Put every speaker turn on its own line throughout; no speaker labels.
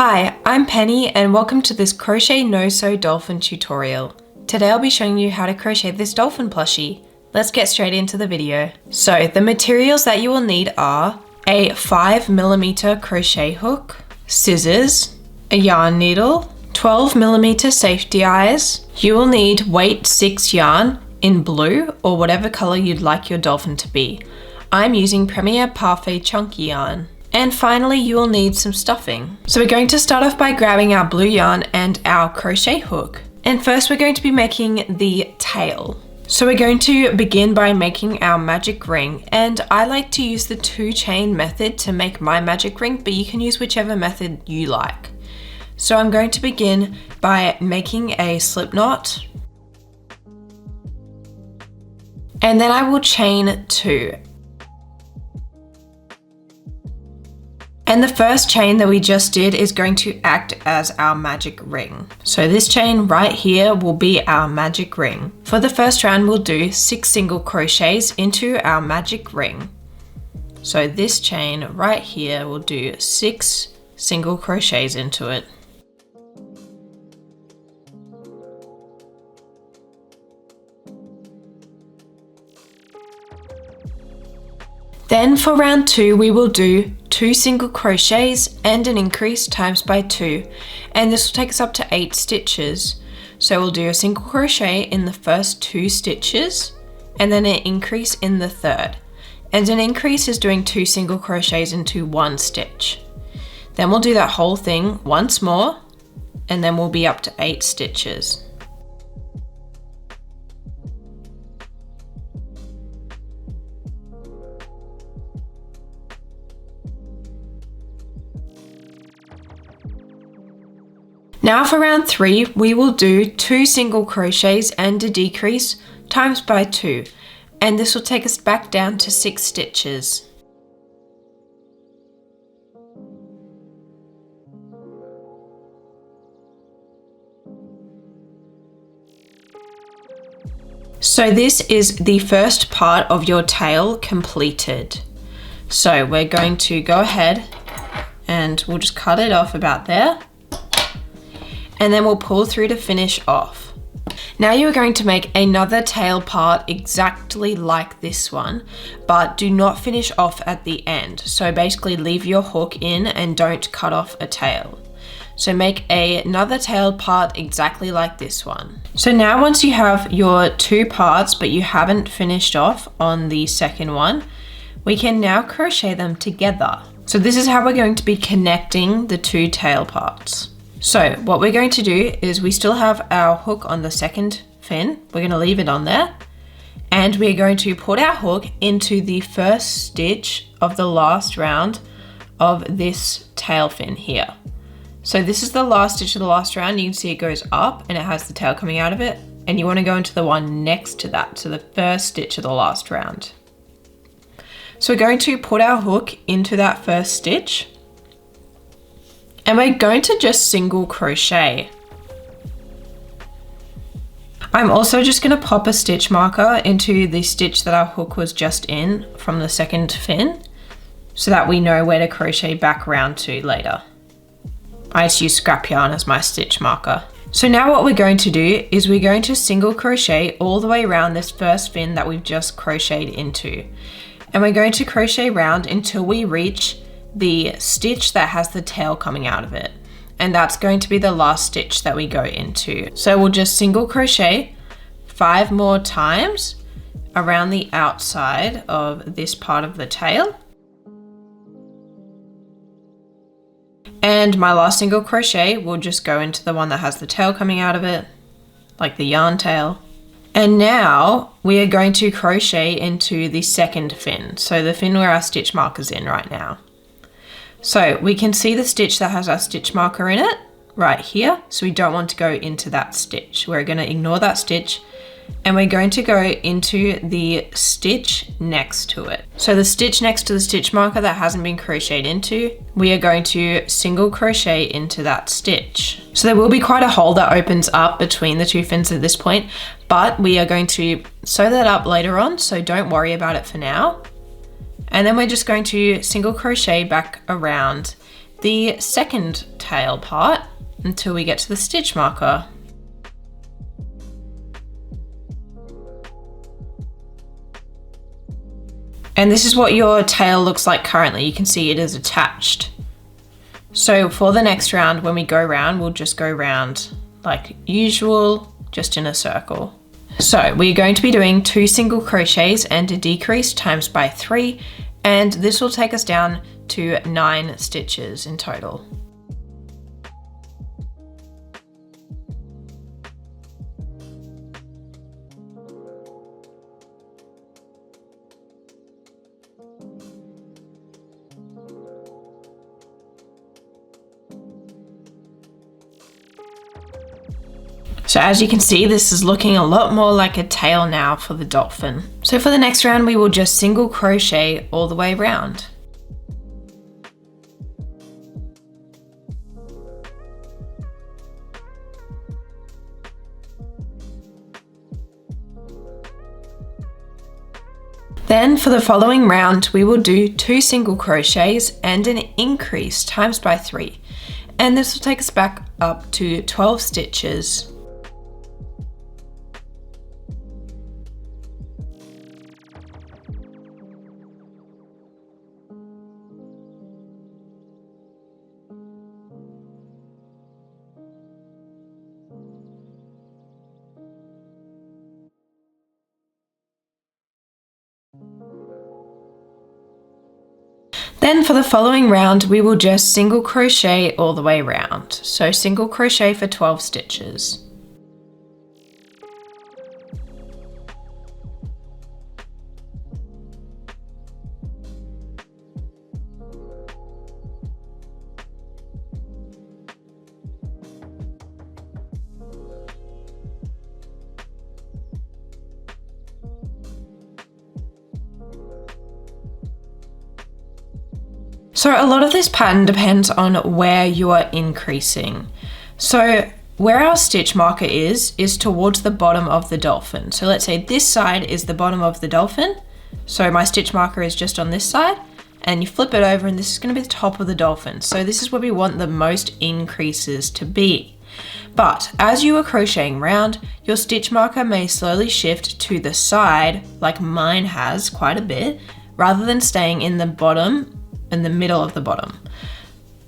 Hi, I'm Penny and welcome to this Crochet No-Sew Dolphin tutorial. Today I'll be showing you how to crochet this dolphin plushie. Let's get straight into the video. So the materials that you will need are a 5mm crochet hook, scissors, a yarn needle, 12mm safety eyes. You will need weight 6 yarn in blue or whatever color you'd like your dolphin to be. I'm using Premier Parfait Chunky yarn. And finally, you will need some stuffing. So we're going to start off by grabbing our blue yarn and our crochet hook. And first we're going to be making the tail. So we're going to begin by making our magic ring. And I like to use the 2-chain method to make my magic ring, but you can use whichever method you like. So I'm going to begin by making a slip knot. And then I will chain 2. And the first chain that we just did is going to act as our magic ring. So this chain right here will be our magic ring. For the first round, we'll do 6 single crochets into our magic ring. So this chain right here will do 6 single crochets into it. Then for round 2, we will do 2 single crochets and an increase times by 2, and this will take us up to 8 stitches. So we'll do a single crochet in the first 2 stitches and then an increase in the third. And an increase is doing 2 single crochets into 1 stitch. Then we'll do that whole thing once more and then we'll be up to 8 stitches. Now for round 3, we will do 2 single crochets and a decrease times by 2, and this will take us back down to 6 stitches. So this is the first part of your tail completed. So we're going to go ahead and we'll just cut it off about there. And then we'll pull through to finish off. Now you are going to make another tail part exactly like this one, but do not finish off at the end. So basically leave your hook in and don't cut off a tail. So make another tail part exactly like this one. So now once you have your 2 parts, but you haven't finished off on the second one, we can now crochet them together. So this is how we're going to be connecting the 2 tail parts. So what we're going to do is we still have our hook on the second fin. We're going to leave it on there. And we're going to put our hook into the first stitch of the last round of this tail fin here. So this is the last stitch of the last round. You can see it goes up and it has the tail coming out of it. And you want to go into the one next to that, so the first stitch of the last round. So we're going to put our hook into that first stitch. And we're going to just single crochet. I'm also just going to pop a stitch marker into the stitch that our hook was just in from the second fin, so that we know where to crochet back around to later. I just use scrap yarn as my stitch marker. So now what we're going to do is we're going to single crochet all the way around this first fin that we've just crocheted into. And we're going to crochet round until we reach the stitch that has the tail coming out of it, and that's going to be the last stitch that we go into. So we'll just single crochet 5 more times around the outside of this part of the tail, and my last single crochet will just go into the one that has the tail coming out of it, like the yarn tail. And now we are going to crochet into the second fin, so the fin where our stitch marker's in right now. So we can see the stitch that has our stitch marker in it right here. So we don't want to go into that stitch. We're going to ignore that stitch and we're going to go into the stitch next to it. So the stitch next to the stitch marker that hasn't been crocheted into, we are going to single crochet into that stitch. So there will be quite a hole that opens up between the 2 fins at this point, but we are going to sew that up later on. So don't worry about it for now. And then we're just going to single crochet back around the second tail part until we get to the stitch marker. And this is what your tail looks like currently. You can see it is attached. So for the next round, when we go round, we'll just go round like usual, just in a circle. So we're going to be doing 2 single crochets and a decrease times by 3, and this will take us down to 9 stitches in total. So as you can see, this is looking a lot more like a tail now for the dolphin. So for the next round, we will just single crochet all the way around. Then for the following round, we will do 2 single crochets and an increase times by 3. And this will take us back up to 12 stitches. Then for the following round, we will just single crochet all the way around. So single crochet for 12 stitches. So a lot of this pattern depends on where you are increasing. So where our stitch marker is towards the bottom of the dolphin. So let's say this side is the bottom of the dolphin. So my stitch marker is just on this side, and you flip it over and this is going to be the top of the dolphin. So this is where we want the most increases to be. But as you are crocheting round, your stitch marker may slowly shift to the side, like mine has quite a bit, rather than staying in the bottom, in the middle of the bottom.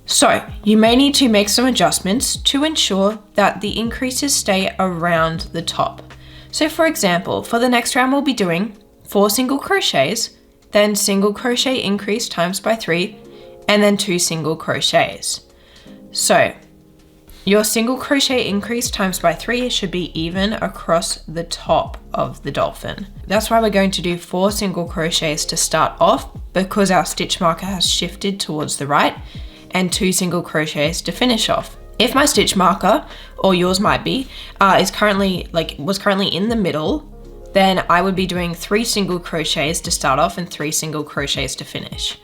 So you may need to make some adjustments to ensure that the increases stay around the top. So for example, for the next round, we'll be doing 4 single crochets, then single crochet increase times by 3, and then 2 single crochets. So your single crochet increase times by 3 should be even across the top of the dolphin. That's why we're going to do 4 single crochets to start off, because our stitch marker has shifted towards the right, and 2 single crochets to finish off. If my stitch marker, or yours might be, was currently in the middle, then I would be doing 3 single crochets to start off and 3 single crochets to finish.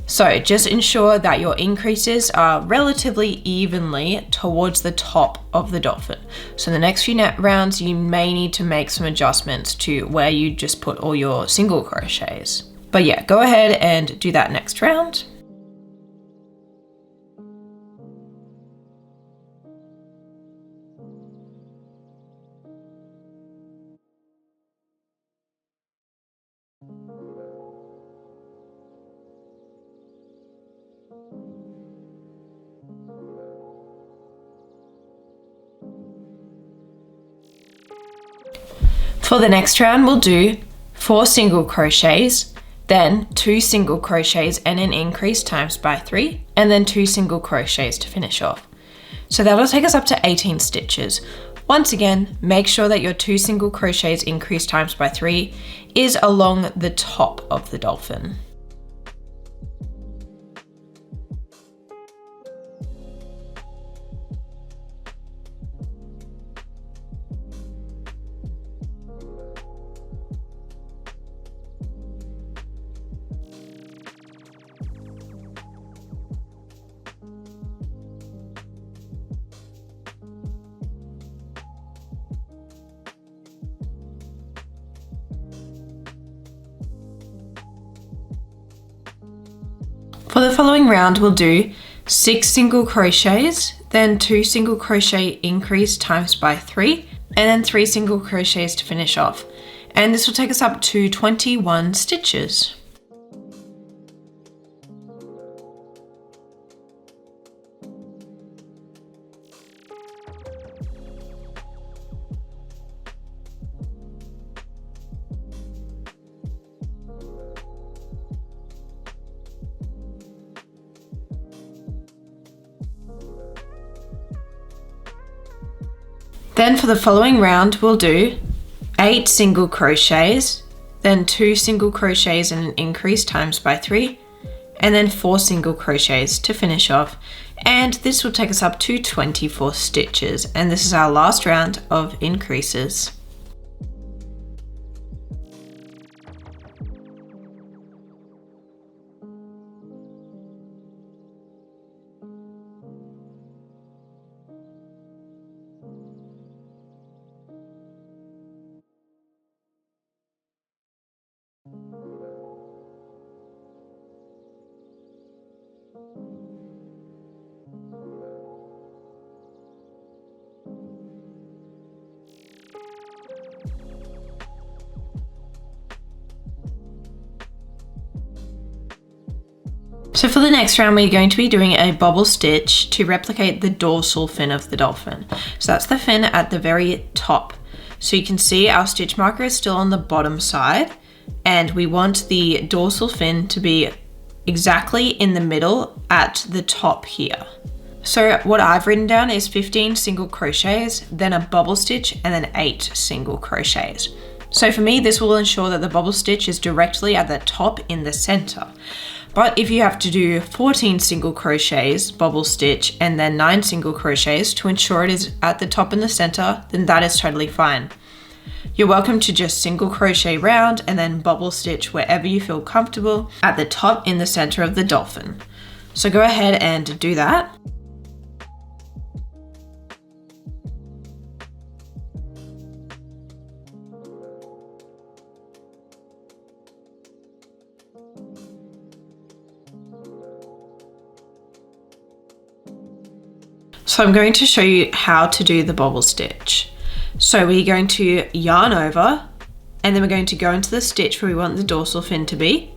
So just ensure that your increases are relatively evenly towards the top of the dolphin. So the next few rounds, you may need to make some adjustments to where you just put all your single crochets. But yeah, go ahead and do that next round. For the next round, we'll do 4 single crochets, then 2 single crochets and an increase times by 3, and then 2 single crochets to finish off. So that'll take us up to 18 stitches. Once again, make sure that your 2 single crochets increase times by 3 is along the top of the dolphin. For the following round, we'll do 6 single crochets, then 2 single crochet increase times by 3, and then 3 single crochets to finish off. And this will take us up to 21 stitches. Then for the following round, we'll do 8 single crochets, then 2 single crochets and an increase times by 3, and then 4 single crochets to finish off. And this will take us up to 24 stitches. And this is our last round of increases. So for the next round, we're going to be doing a bobble stitch to replicate the dorsal fin of the dolphin. So that's the fin at the very top. So you can see our stitch marker is still on the bottom side, and we want the dorsal fin to be exactly in the middle at the top here. So what I've written down is 15 single crochets, then a bobble stitch, and then 8 single crochets. So for me, this will ensure that the bobble stitch is directly at the top in the center. But if you have to do 14 single crochets, bobble stitch, and then 9 single crochets to ensure it is at the top in the center, then that is totally fine. You're welcome to just single crochet round and then bobble stitch wherever you feel comfortable at the top in the center of the dolphin. So go ahead and do that. So I'm going to show you how to do the bobble stitch. So we're going to yarn over, and then we're going to go into the stitch where we want the dorsal fin to be,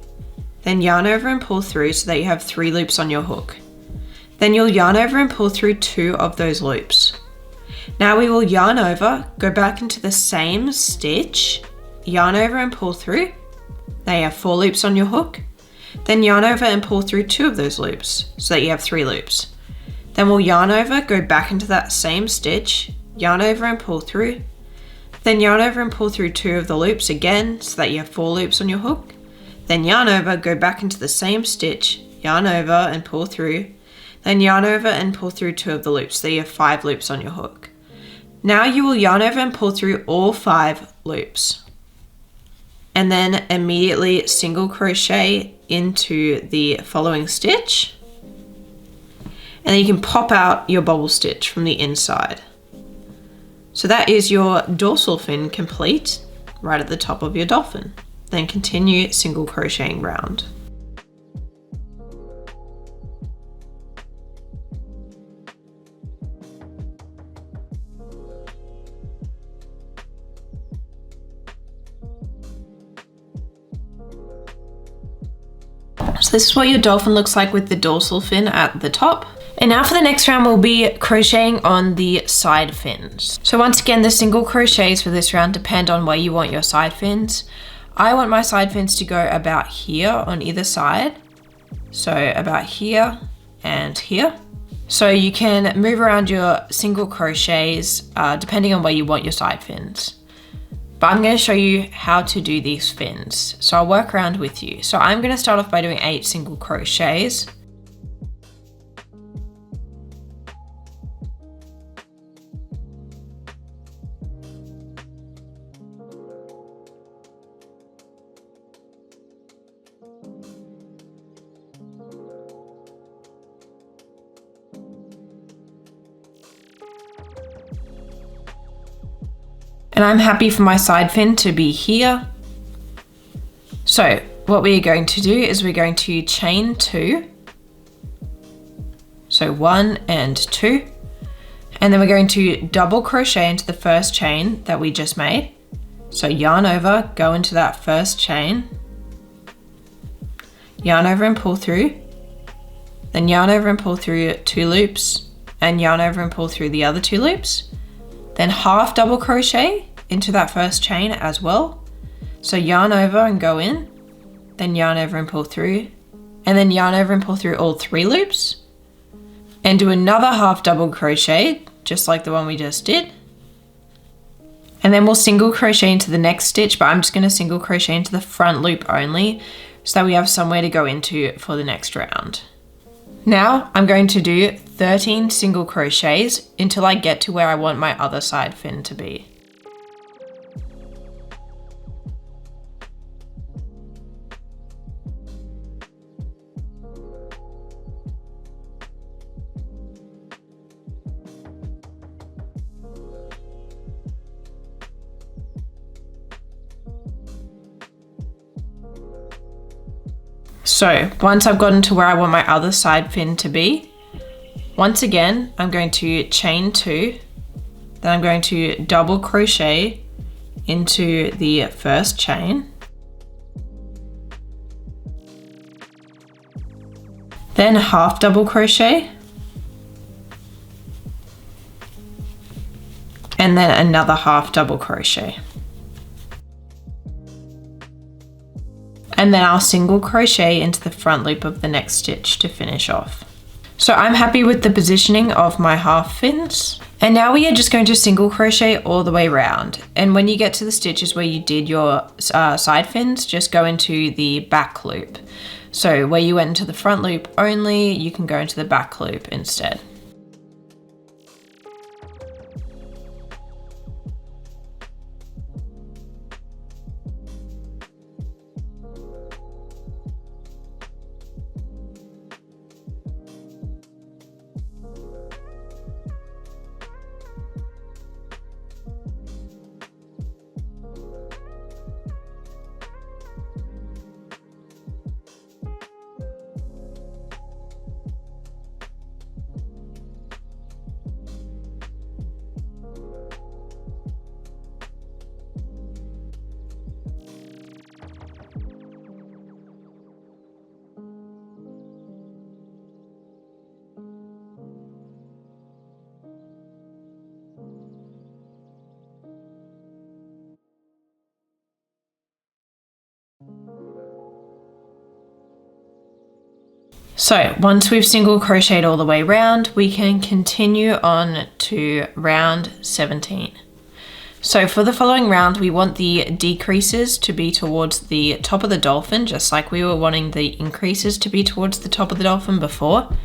then yarn over and pull through so that you have 3 loops on your hook. Then you'll yarn over and pull through 2 of those loops. Now we will yarn over, go back into the same stitch, yarn over and pull through. Now you have 4 loops on your hook. Then yarn over and pull through 2 of those loops so that you have 3 loops. Then we'll yarn over, go back into that same stitch, yarn over and pull through. Then yarn over and pull through 2 of the loops again so that you have 4 loops on your hook. Then yarn over, go back into the same stitch, yarn over and pull through. Then yarn over and pull through 2 of the loops so that you have 5 loops on your hook. Now you will yarn over and pull through all 5 loops. And then immediately single crochet into the following stitch. And then you can pop out your bobble stitch from the inside. So that is your dorsal fin complete right at the top of your dolphin. Then continue single crocheting round. So this is what your dolphin looks like with the dorsal fin at the top. And now for the next round, we'll be crocheting on the side fins. So once again, the single crochets for this round depend on where you want your side fins. I want my side fins to go about here on either side. So about here and here. So you can move around your single crochets depending on where you want your side fins. But I'm going to show you how to do these fins. So I'll work around with you. So I'm going to start off by doing 8 single crochets. And I'm happy for my side fin to be here. So what we're going to do is we're going to chain 2, So 1 and 2. And then we're going to double crochet into the first chain that we just made. So yarn over, go into that first chain, yarn over and pull through, then yarn over and pull through 2 loops, and yarn over and pull through the other 2 loops, then half double crochet into that first chain as well. So yarn over and go in, then yarn over and pull through, and then yarn over and pull through all 3 loops, and do another half double crochet, just like the one we just did. And then we'll single crochet into the next stitch, but I'm just going to single crochet into the front loop only so that we have somewhere to go into for the next round. Now I'm going to do 13 single crochets until I get to where I want my other side fin to be. So once I've gotten to where I want my other side fin to be, once again, I'm going to chain 2, then I'm going to double crochet into the first chain, then half double crochet, and then another half double crochet. And then I'll single crochet into the front loop of the next stitch to finish off. So I'm happy with the positioning of my half fins. And now we are just going to single crochet all the way around. And when you get to the stitches where you did your side fins, just go into the back loop. So where you went into the front loop only, you can go into the back loop instead. So once we've single crocheted all the way around, we can continue on to round 17. So for the following round, we want the decreases to be towards the top of the dolphin, just like we were wanting the increases to be towards the top of the dolphin before.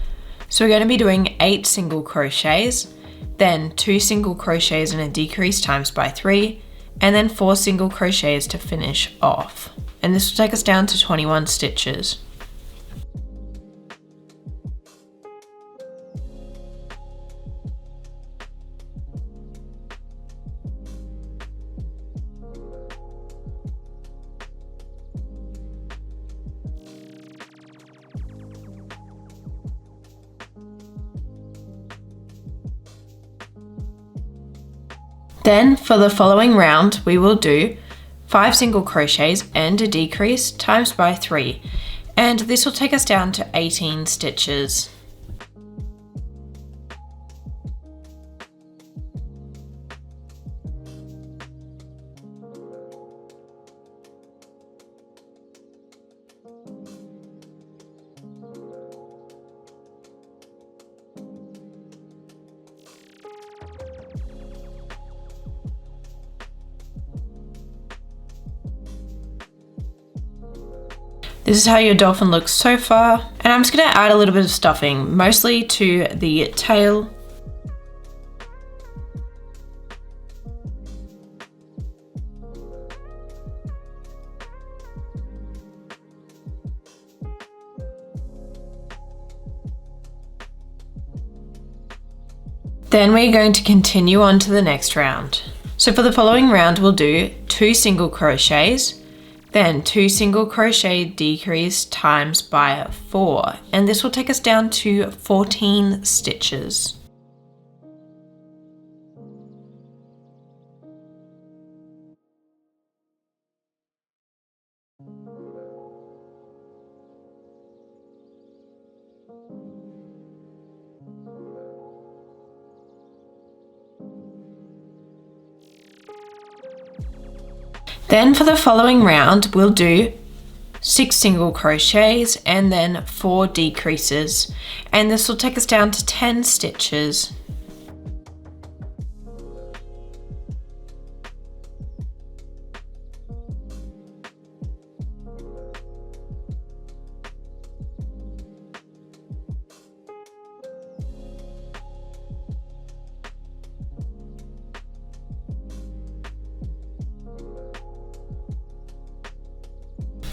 So we're going to be doing 8 single crochets, then 2 single crochets and a decrease times by 3, and then 4 single crochets to finish off. And this will take us down to 21 stitches. Then for the following round, we will do 5 single crochets and a decrease times by 3, and this will take us down to 18 stitches. This is how your dolphin looks so far, and I'm just going to add a little bit of stuffing, mostly to the tail. Then we're going to continue on to the next round. So for the following round, we'll do 2 single crochets, Then 2 single crochet decrease times by 4, and this will take us down to 14 stitches. Then for the following round, we'll do 6 single crochets and then 4 decreases, and this will take us down to 10 stitches.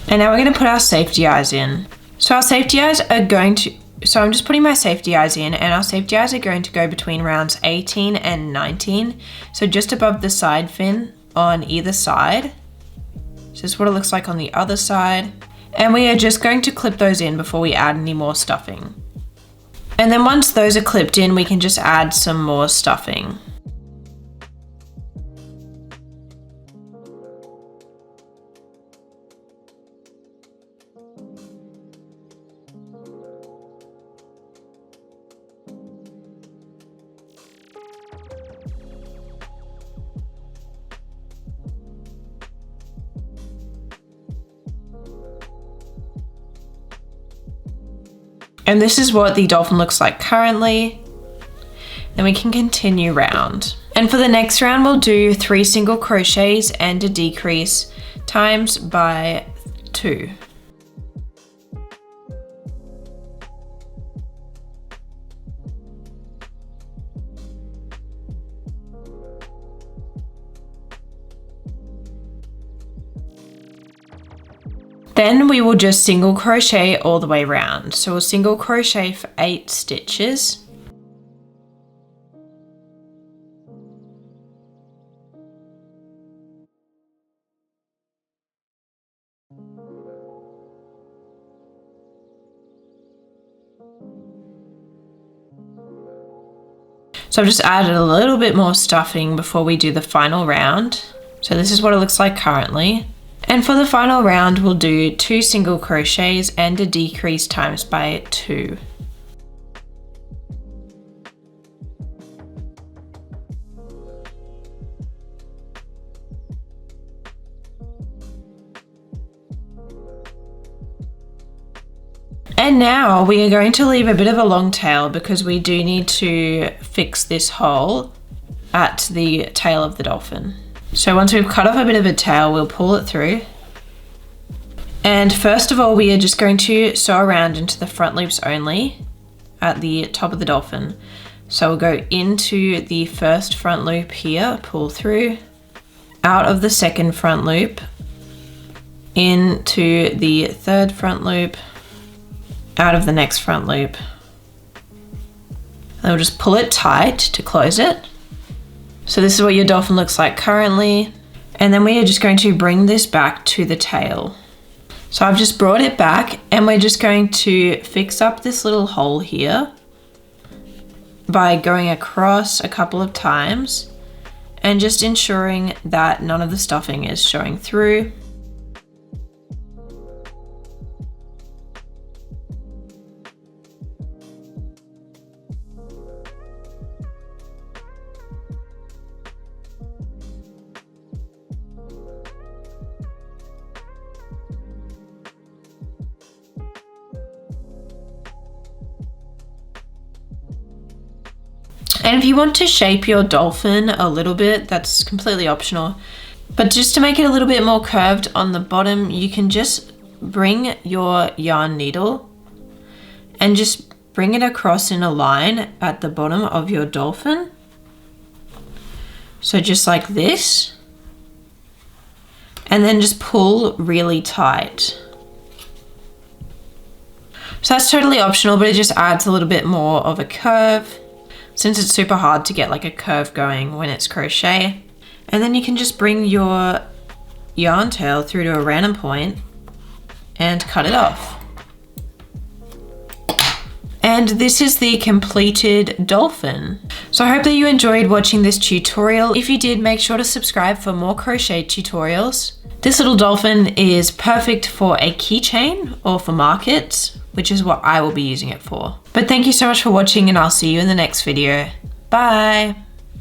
And now we're going to put our safety eyes in. So our safety eyes are going to, I'm just putting my safety eyes in, and our safety eyes are going to go between rounds 18 and 19. So just above the side fin on either side. So this is what it looks like on the other side. And we are just going to clip those in before we add any more stuffing. And then once those are clipped in, we can just add some more stuffing. And this is what the dolphin looks like currently. Then we can continue round. And for the next round, we'll do 3 single crochets and a decrease times by 2. Then we will just single crochet all the way around. So we'll single crochet for 8 stitches. So I've just added a little bit more stuffing before we do the final round. So this is what it looks like currently. And for the final round, we'll do 2 single crochets and a decrease times by 2. And now we are going to leave a bit of a long tail because we do need to fix this hole at the tail of the dolphin. So once we've cut off a bit of a tail, we'll pull it through. And first of all, we are just going to sew around into the front loops only at the top of the dolphin. So we'll go into the first front loop here, pull through, out of the second front loop, into the third front loop, out of the next front loop. And we'll just pull it tight to close it. So this is what your dolphin looks like currently. And then we are just going to bring this back to the tail. So I've just brought it back and we're just going to fix up this little hole here by going across a couple of times and just ensuring that none of the stuffing is showing through. And if you want to shape your dolphin a little bit, that's completely optional. But just to make it a little bit more curved on the bottom, you can just bring your yarn needle and just bring it across in a line at the bottom of your dolphin. So just like this. And then just pull really tight. So that's totally optional, but it just adds a little bit more of a curve, since it's super hard to get like a curve going when it's crochet. And then you can just bring your yarn tail through to a random point and cut it off. And this is the completed dolphin. So I hope that you enjoyed watching this tutorial. If you did, make sure to subscribe for more crochet tutorials. This little dolphin is perfect for a keychain or for markets, which is what I will be using it for. But thank you so much for watching, and I'll see you in the next video. Bye.